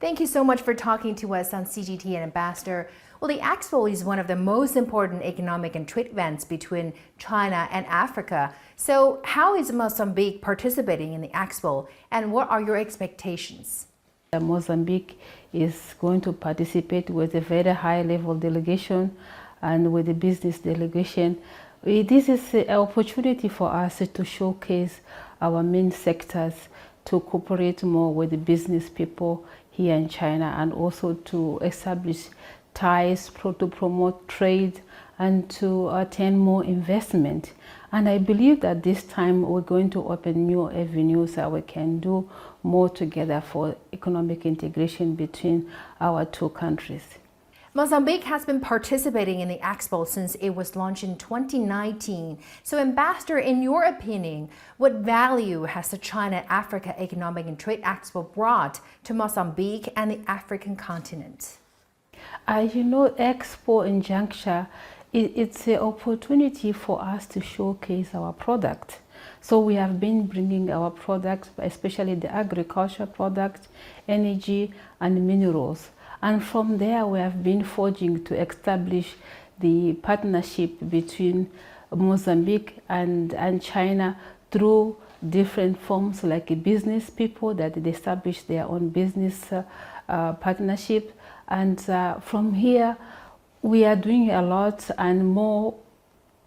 Thank you so much for talking to us on CGTN, Ambassador. Well, the Expo is one of the most important economic and trade events between China and Africa. So how is Mozambique participating in the Expo, and what are your expectations? Mozambique is going to participate with a very high-level delegation and with the business delegation. This is an opportunity for us to showcase our main sectors, to cooperate more with the business people here in China, and also to establish ties, to promote trade, and to attend more investment. And I believe that this time we're going to open new avenues that we can do more together for economic integration between our two countries. Mozambique has been participating in the Expo since it was launched in 2019. So, Ambassador, in your opinion, what value has the China-Africa Economic and Trade Expo brought to Mozambique and the African continent? You know, Expo in Changsha, it's an opportunity for us to showcase our product. So we have been bringing our products, especially the agriculture products, energy and minerals. And from there we have been forging to establish the partnership between Mozambique and China through different forms, like business people that they establish their own business partnership. And from here we are doing a lot, and more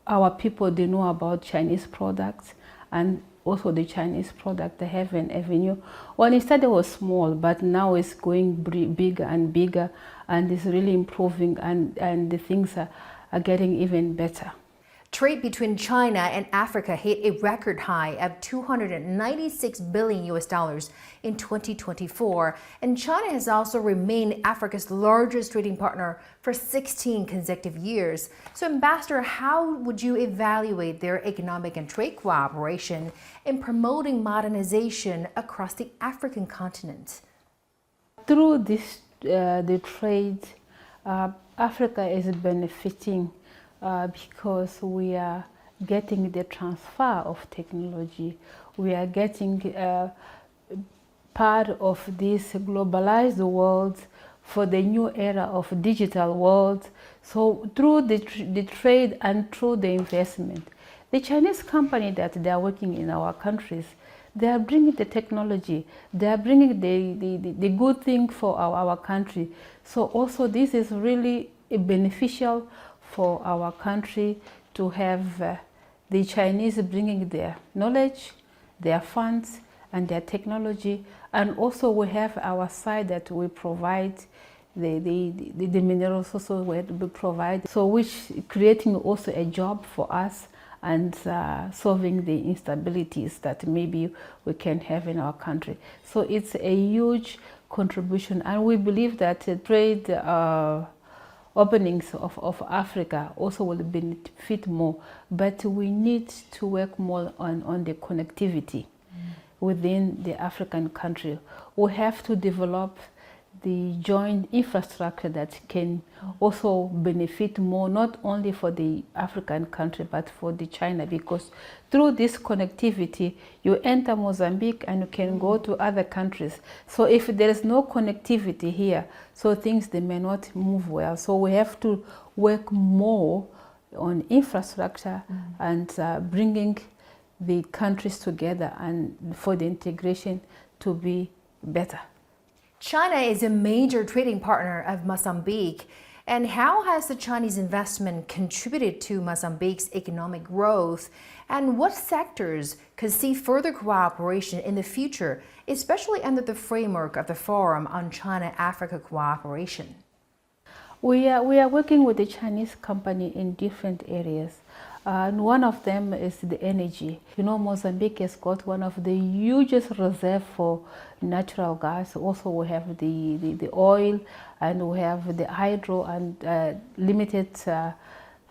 our people, they know about Chinese products, and also the Chinese product, they have an avenue. Well, instead it was small, but now it's going bigger and bigger, and it's really improving, and the things are getting even better. Trade between China and Africa hit a record high of $296 billion in 2024, and China has also remained Africa's largest trading partner for 16 consecutive years. So, Ambassador, how would you evaluate their economic and trade cooperation in promoting modernization across the African continent? Through this, the trade, Africa is benefiting because we are getting the transfer of technology. We are getting part of this globalized world for the new era of digital world. So through the trade and through the investment, the Chinese company that they are working in our countries, they are bringing the technology, they are bringing the good thing for our country. So also this is really beneficial for our country to have the Chinese bringing their knowledge, their funds, and their technology. And also we have our side that we provide the minerals also we provide, so which creating also a job for us, and solving the instabilities that maybe we can have in our country. So it's a huge contribution, and we believe that trade openings of Africa also will benefit more, but we need to work more on the connectivity within the African country. We have to develop the joint infrastructure that can also benefit more, not only for the African country, but for the China, because through this connectivity, you enter Mozambique and you can go to other countries. So if there is no connectivity here, so things, they may not move well. So we have to work more on infrastructure and bringing the countries together, and for the integration to be better. China is a major trading partner of Mozambique. And how has the Chinese investment contributed to Mozambique's economic growth? And what sectors could see further cooperation in the future, especially under the framework of the Forum on China-Africa Cooperation? We are working with the Chinese company in different areas. And one of them is the energy. You know, Mozambique has got one of the hugest reserves for natural gas. Also, we have the oil, and we have the hydro, and limited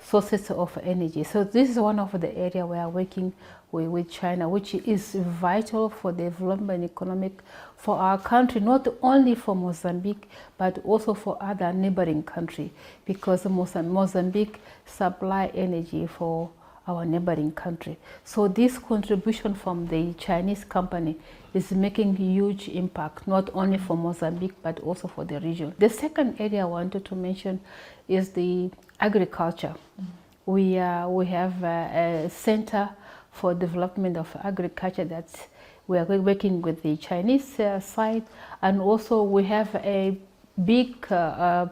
sources of energy. So this is one of the areas we are working with China, which is vital for the development economic for our country, not only for Mozambique, but also for other neighboring countries, because Mozambique supply energy for our neighboring country. So this contribution from the Chinese company is making huge impact, not only for Mozambique, but also for the region. The second area I wanted to mention is the agriculture. We have a center for development of agriculture that we are working with the Chinese side, and also we have a big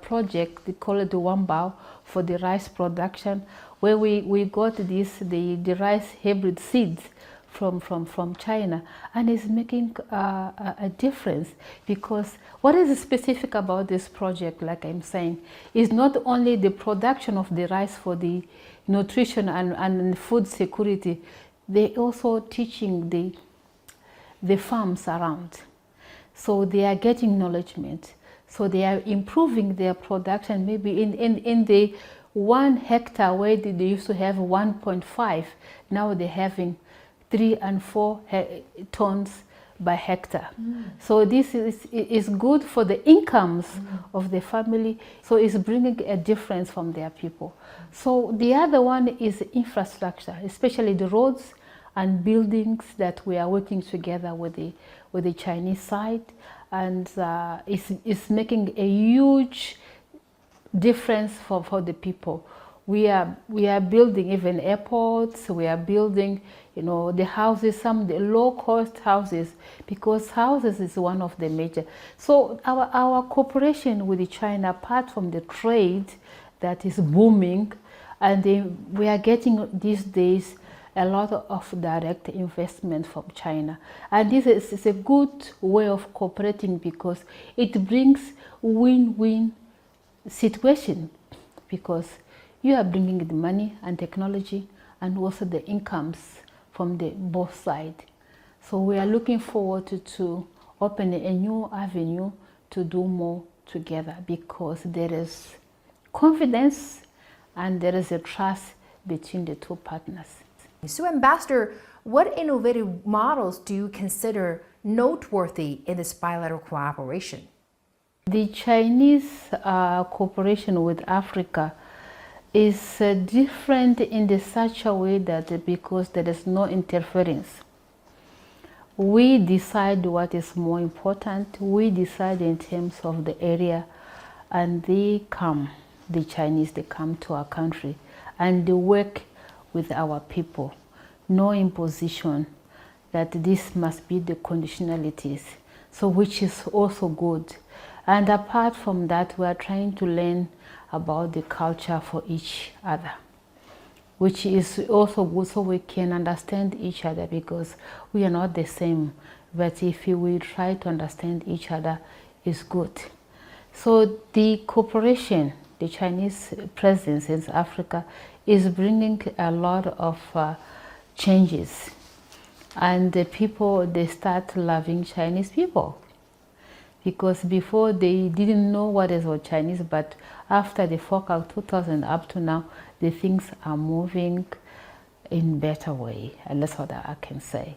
project, they call it the Wambao, for the rice production, where we got the rice hybrid seeds from China, and it's making a difference, because what is specific about this project, like I'm saying, is not only the production of the rice for the nutrition and food security, they also teaching the farms around. So they are getting knowledgement. So they are improving their production. Maybe in the 1 hectare where they used to have 1.5, now they're having 3 and 4 tons by hectare. So this is good for the incomes of the family. So it's bringing a difference from their people. So the other one is infrastructure, especially the roads and buildings that we are working together with the Chinese side, and it's making a huge difference for the people. We are building even airports. We are building, the houses, some the low-cost houses, because houses is one of the major. So our cooperation with China, apart from the trade that is booming, and we are getting these days a lot of direct investment from China, and this is a good way of cooperating, because it brings win-win situation, because you are bringing the money and technology and also the incomes from the both sides. So we are looking forward to open a new avenue to do more together, because there is confidence and there is a trust between the two partners. So, Ambassador, what innovative models do you consider noteworthy in this bilateral cooperation? The Chinese cooperation with Africa is different in such a way that because there is no interference, we decide what is more important. We decide in terms of the area, and the Chinese, they come to our country and they work with our people. No imposition that this must be the conditionalities, so which is also good. And apart from that, we are trying to learn about the culture for each other, which is also good, so we can understand each other, because we are not the same. But if we try to understand each other, is good. So the cooperation, the Chinese presence in Africa is bringing a lot of changes, and the people, they start loving Chinese people, because before they didn't know what is Chinese, but after the Focal 2000 up to now, the things are moving in better way, and that's what I can say.